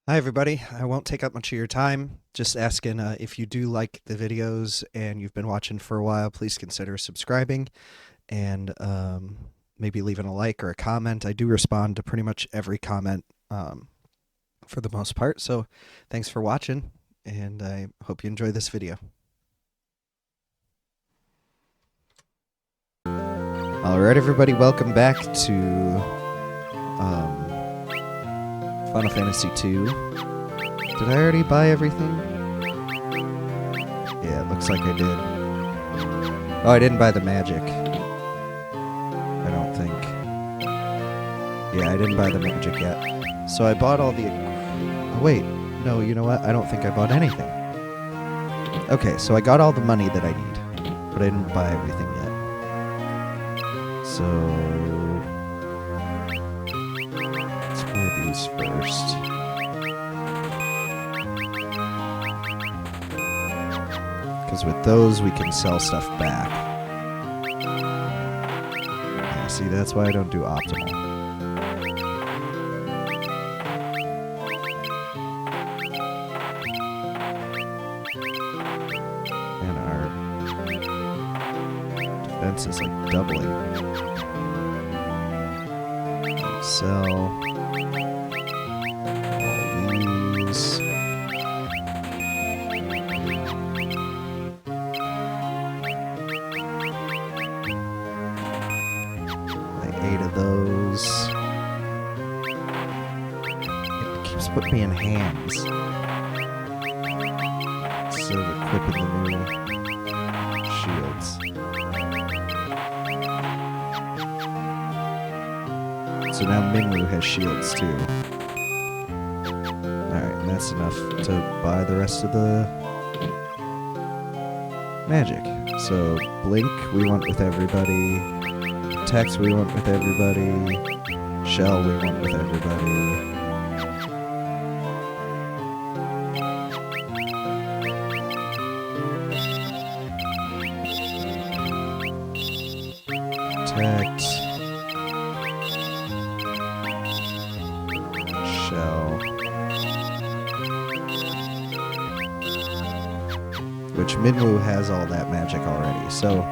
Hi, everybody. I won't take up much of your time. Just asking if you do like the videos and you've been watching for a while, please consider subscribing and maybe leaving a like or a comment. I do respond to pretty much every comment for the most part. So thanks for watching, and I hope you enjoy this video. All right, everybody, welcome back to Final Fantasy II. Did I already buy everything? Yeah, it looks like I did. Oh, I didn't buy the magic. I don't think. Yeah, I didn't buy the magic yet. So I bought all the... Oh, wait. No, you know what? I don't think I bought anything. Okay, so I got all the money that I need, but I didn't buy everything yet. So... let's buy these first. Because with those, we can sell stuff back. Yeah, see, that's why I don't do optimal. And our defense is like doubling. Sell all these. Those. It keeps putting me in hands instead of equipping the new shields. So now Minwu has shields too. Alright, and that's enough to buy the rest of the magic. So Blink we want with everybody. Text we want with everybody. Shell we want with everybody. Text. Shell. Which Minwu has all that magic already, so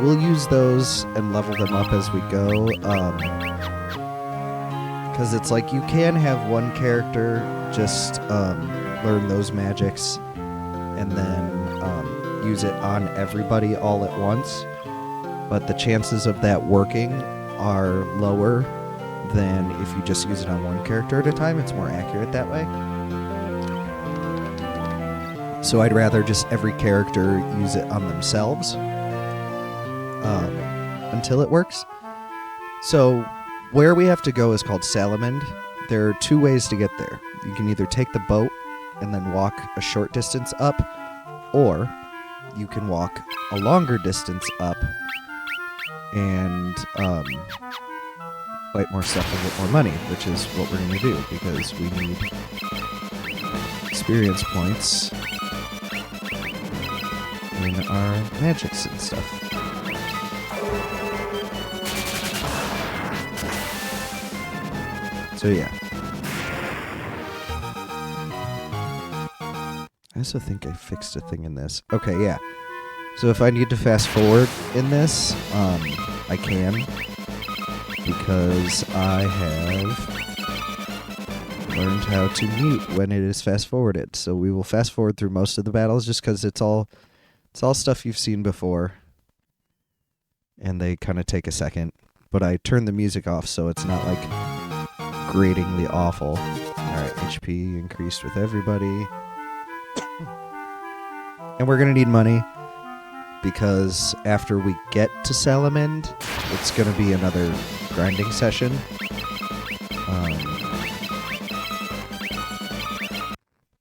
we'll use those and level them up as we go, because it's like you can have one character just learn those magics and then use it on everybody all at once, but the chances of that working are lower than if you just use it on one character at a time. It's more accurate that way. So I'd rather just every character use it on themselves until it works. So where we have to go is called Salamand. There are two ways to get there. You can either take the boat and then walk a short distance up, or you can walk a longer distance up and fight more stuff and get more money, which is what we're going to do, because we need experience points in our magics and stuff. So yeah. I also think I fixed a thing in this. Okay, yeah. So if I need to fast forward in this, I can, because I have learned how to mute when it is fast forwarded. So we will fast forward through most of the battles just because it's all stuff you've seen before, and they kind of take a second. But I turned the music off so it's not like gratingly awful. Alright, HP increased with everybody. And we're going to need money, because after we get to Salamand, it's going to be another grinding session.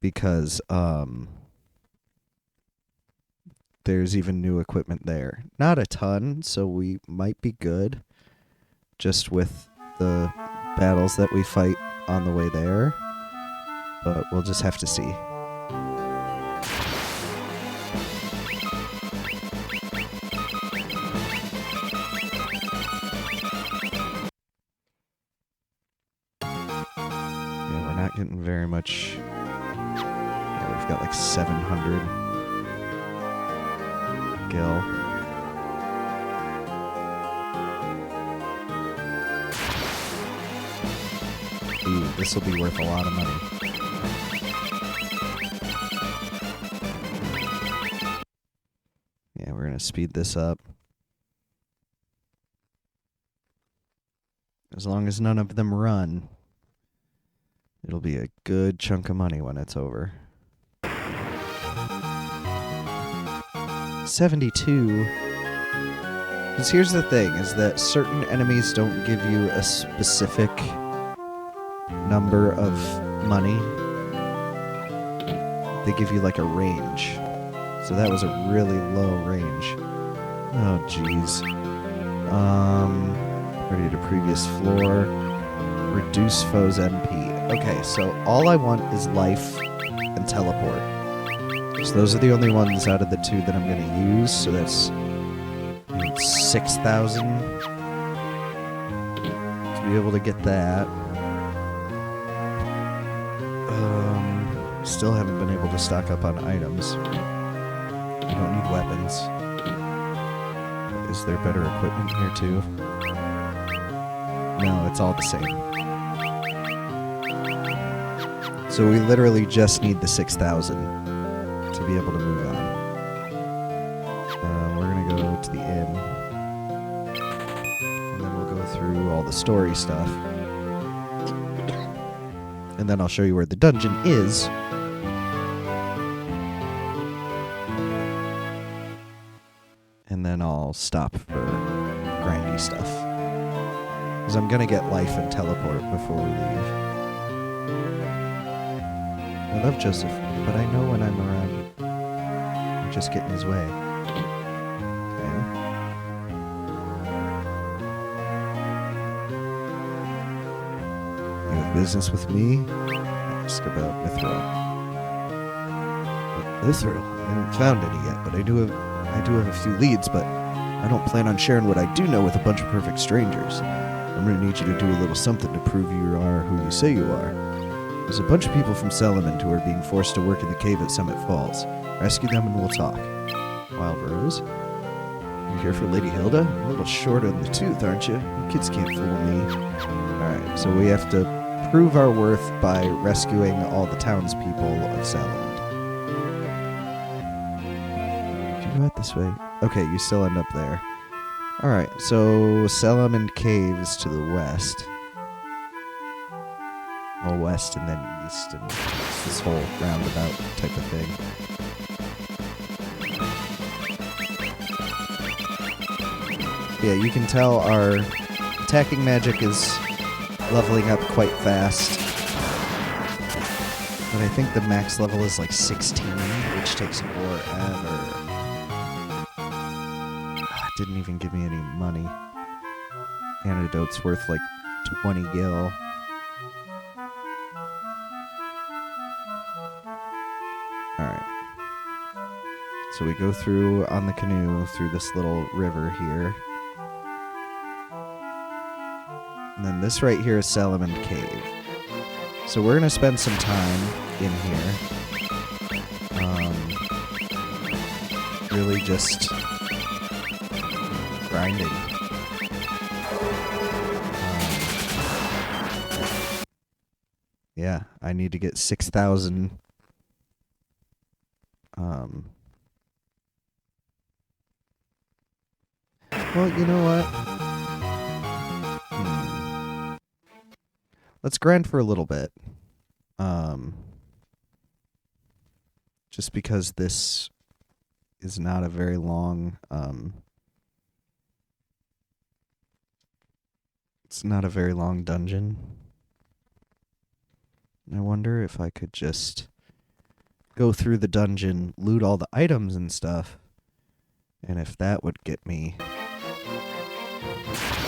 Because there's even new equipment there. Not a ton, so we might be good just with the battles that we fight on the way there, but we'll just have to see. getting very much... Yeah, we've got like 700 gil. Ooh, this will be worth a lot of money. Yeah, we're gonna speed this up. As long as none of them run, it'll be a good chunk of money when it's over. 72. Because here's the thing, is that certain enemies don't give you a specific number of money. They give you like a range. So that was a really low range. Oh, jeez. Ready to previous floor. Reduce foes MP. Okay, so all I want is life and teleport. So those are the only ones out of the two that I'm going to use. So that's 6,000 to be able to get that. Still haven't been able to stock up on items. I don't need weapons. Is there better equipment here too? No, it's all the same. So we literally just need the 6,000 to be able to move on. We're gonna go to the inn, and then we'll go through all the story stuff, and then I'll show you where the dungeon is. And then I'll stop for grindy stuff. Because I'm going to get life and teleport before we leave. I love Joseph, but I know when I'm around, I just get in his way. Okay. You have business with me? Ask about Mithril. Mithril? I haven't found any yet, but I do have a few leads, but I don't plan on sharing what I do know with a bunch of perfect strangers. I'm going to need you to do a little something to prove you are who you say you are. There's a bunch of people from SALAMAND who are being forced to work in the cave at Summit Falls. Rescue them and we'll talk. Wild Rose? You here for Lady Hilda? You're a little short on the tooth, aren't you? You kids can't fool me. Alright, so we have to prove our worth by rescuing all the townspeople of SALAMAND. Go out this way. Okay, you still end up there. Alright, so SALAMAND Caves to the west. Well, west and then east, and it's this whole roundabout type of thing. Yeah, you can tell our attacking magic is leveling up quite fast. But I think the max level is like 16, which takes forever. Didn't even give me any money. Antidote's worth like 20 gil. Alright. So we go through on the canoe through this little river here. And then this right here is SALAMAND Cave. So we're going to spend some time in here. Really just grinding. Yeah, I need to get 6,000. Well, you know what? Let's grind for a little bit. Just because this is not a very long, it's not a very long dungeon. I wonder if I could just go through the dungeon, loot all the items and stuff, and if that would get me.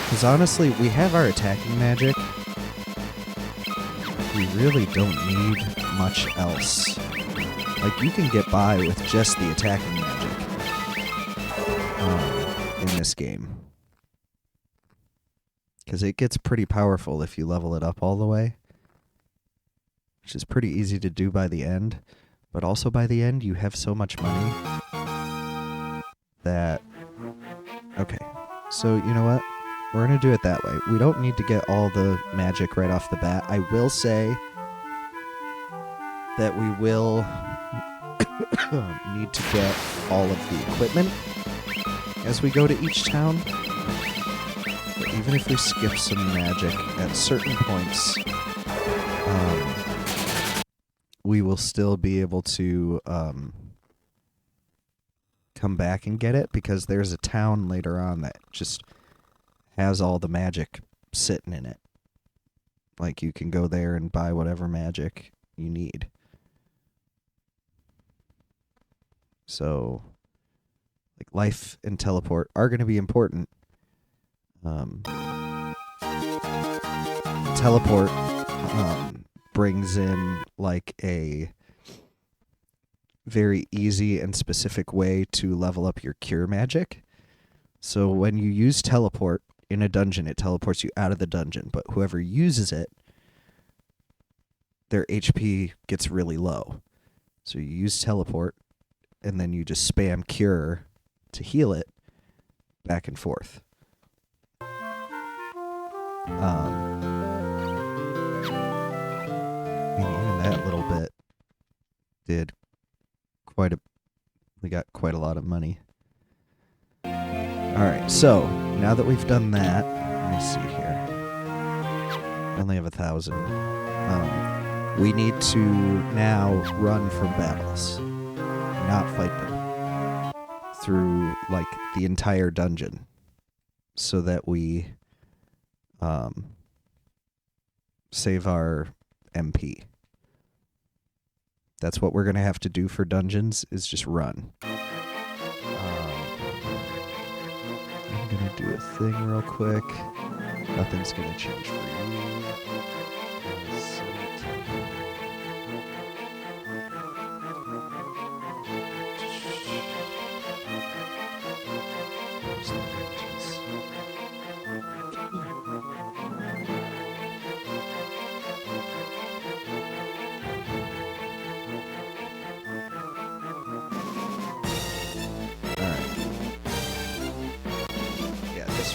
Because honestly, we have our attacking magic. We really don't need much else. Like, you can get by with just the attacking magic in this game. Because it gets pretty powerful if you level it up all the way. which is pretty easy to do by the end. But also by the end, you have so much money that... Okay, so you know what? We're going to do it that way. We don't need to get all the magic right off the bat. I will say that we will need to get all of the equipment as we go to each town. But even if we skip some magic at certain points, we will still be able to come back and get it, because there's a town later on that just has all the magic sitting in it. Like, you can go there and buy whatever magic you need. So, like, life and teleport are going to be important. Teleport brings in, like, a very easy and specific way to level up your cure magic. So when you use teleport in a dungeon, it teleports you out of the dungeon, but whoever uses it, their HP gets really low. So you use teleport, and then you just spam cure to heal it back and forth. Even that little bit did we got quite a lot of money. Alright, so now that we've done that, let me see here. I only have 1,000. We need to now run from battles, not fight them through, like, the entire dungeon, so that we save our MP. That's what we're going to have to do for dungeons, is just run. I'm going to do a thing real quick. Nothing's going to change for you.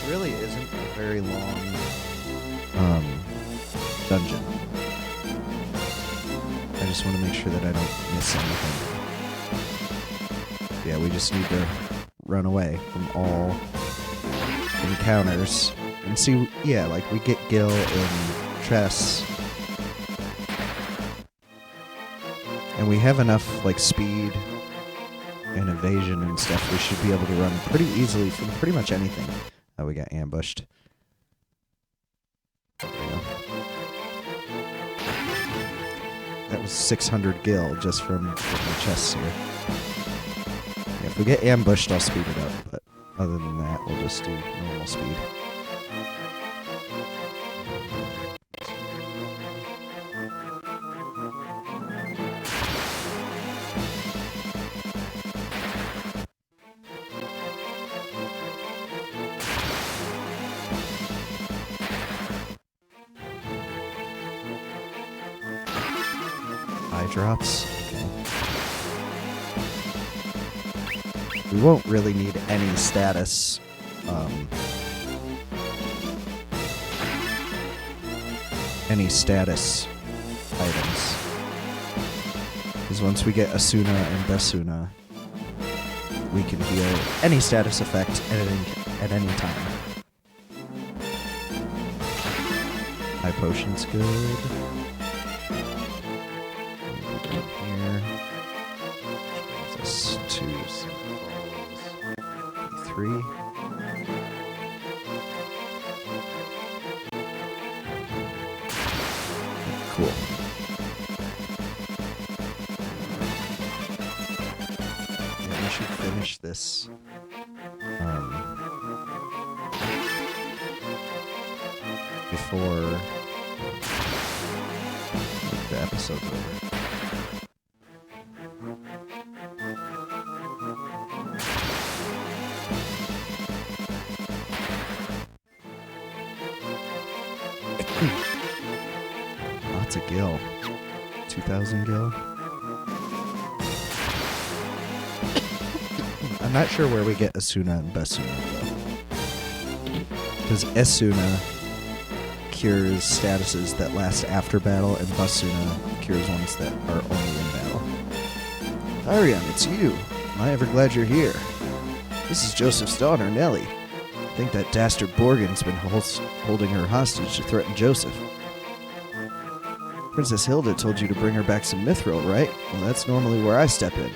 Really isn't a very long dungeon. I just want to make sure that I don't miss anything. Yeah, we just need to run away from all encounters and see. Yeah, like, we get Gil in chests, and we have enough, like, speed and evasion and stuff. We should be able to run pretty easily from pretty much anything. Oh, we got ambushed. There we go. That was 600 gil just from getting the chests here. Yeah, if we get ambushed, I'll speed it up, but other than that, we'll just do normal speed. Drops. Okay. We won't really need any status items, because once we get Asuna and Besuna, we can heal any status effect at any time. High potion's good. Here, which brings us to St. Paul's E3. Cool. Yeah, we should finish this. Before the episode's over. Lots of gil. 2,000 gil. I'm not sure where we get Asuna and Basuna, though. Because Asuna cures statuses that last after battle, and Basuna cures ones that are only in battle. Arion, it's you. Am I ever glad you're here? This is Joseph's daughter, Nellie. I think that dastard Borgen's been holding her hostage to threaten Joseph. Princess Hilda told you to bring her back some mithril, right? Well, that's normally where I step in.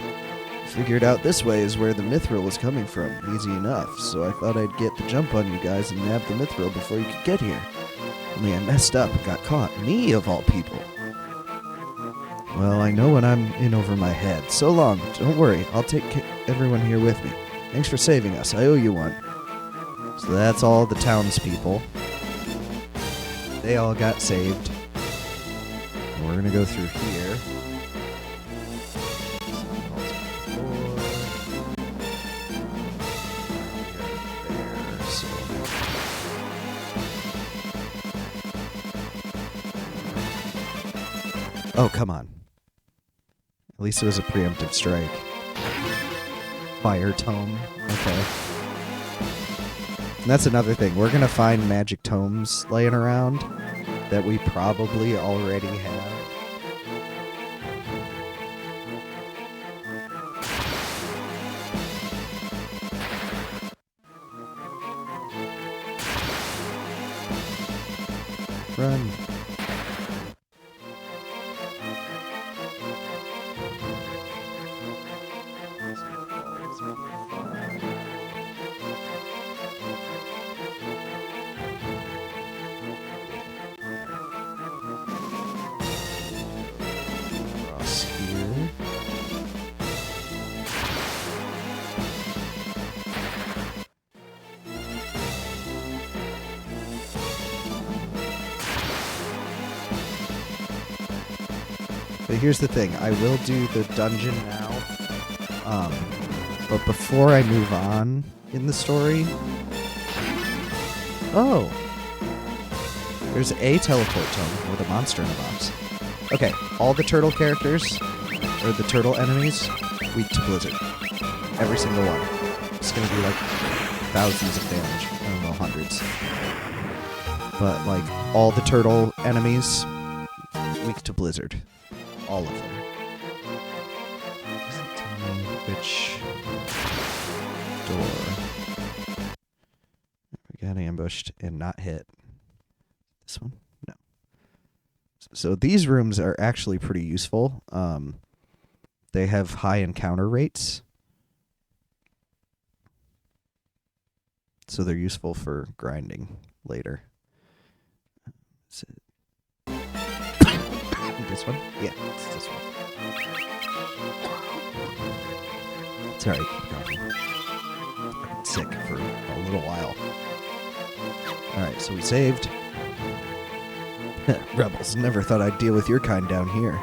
Figured out this way is where the mithril was coming from. Easy enough. So I thought I'd get the jump on you guys and nab the mithril before you could get here. Only I messed up and got caught. Me, of all people. Well, I know when I'm in over my head. So long. Don't worry. I'll take everyone here with me. Thanks for saving us. I owe you one. So that's all the townspeople. They all got saved. And we're going to go through here. Oh, come on. At least it was a preemptive strike. Fire tome. Okay. And that's another thing. We're going to find magic tomes laying around that we probably already have. Run. Across here. But here's the thing, I will do the dungeon now, but before I move on in the story... Oh! There's a teleport tome with a monster in a box. Okay, all the turtle characters, or the turtle enemies, weak to Blizzard. Every single one. It's gonna be like thousands of damage. I don't know, hundreds. But like, all the turtle enemies, weak to Blizzard. All of them. Does it tell me which door? We got ambushed and not hit. This one? No. So these rooms are actually pretty useful. They have high encounter rates. So they're useful for grinding later. Is it this one? Yeah, it's this one. Sorry, keep going. I've been sick for a little while. Alright, so we saved. Rebels, never thought I'd deal with your kind down here.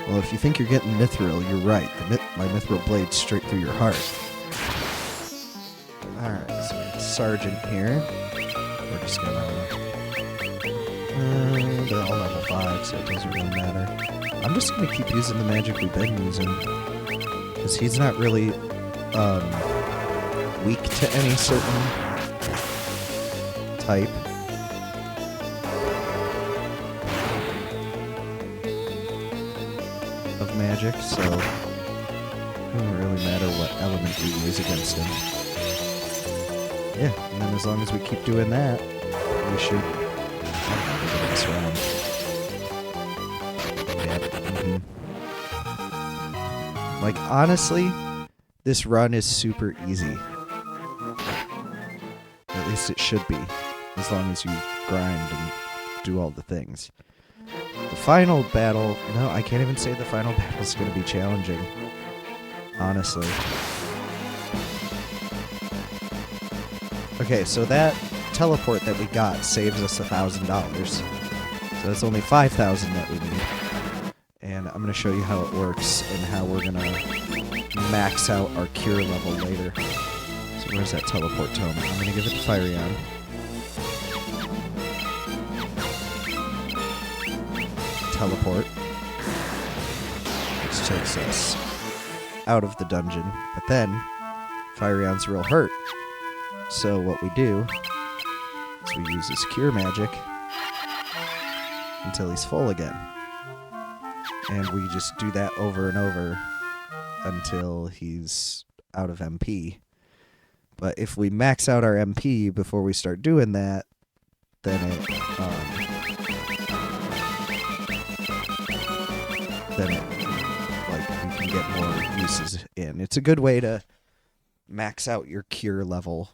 Well, if you think you're getting mithril, you're right. My mithril blade's straight through your heart. Alright, so we have Sergeant here. We're just gonna... they're all level 5, so it doesn't really matter. I'm just gonna keep using the magic we've been using. Because he's not really, weak to any certain type. Of magic, so it doesn't really matter what element we use against him. Yeah, and then as long as we keep doing that, we should this round. Yep. Like, honestly, this run is super easy. At least it should be, as long as you grind and do all the things. The final battle... No, I can't even say the final battle is going to be challenging. Honestly. Okay, so that teleport that we got saves us $1,000. So that's only $5,000 that we need. And I'm going to show you how it works and how we're going to max out our cure level later. So where's that teleport tome? I'm going to give it to Firion. Teleport. takes us out of the dungeon. But then, Fireon's real hurt. So what we do is we use his cure magic until he's full again. And we just do that over and over until he's out of MP. But if we max out our MP before we start doing that, then it like we can get more uses in. It's a good way to max out your cure level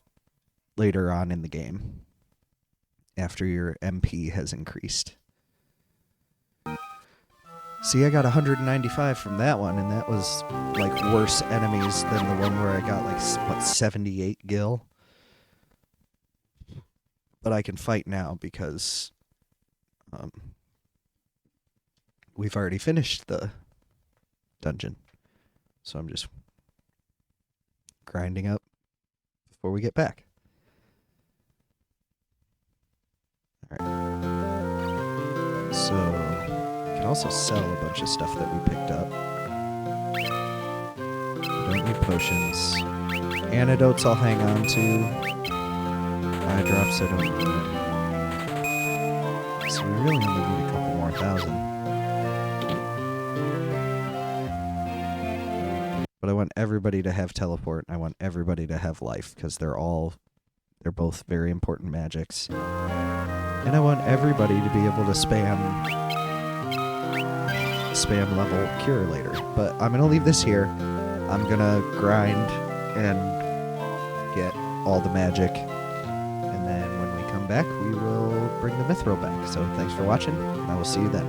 later on in the game after your MP has increased. See, I got 195 from that one, and that was like worse enemies than the one where I got like, what, 78 gil? But I can fight now because we've already finished the dungeon. So I'm just grinding up before we get back. Alright. So, we can also sell a bunch of stuff that we picked up. We don't need potions. Antidotes I'll hang on to. Eye drops I don't need. So we really only need a couple more thousand. But I want everybody to have teleport, and I want everybody to have life, because they're both very important magics. And I want everybody to be able to spam level cure later. But I'm going to leave this here. I'm going to grind and get all the magic. And then when we come back, we will bring the Mithril back. So thanks for watching, and I will see you then.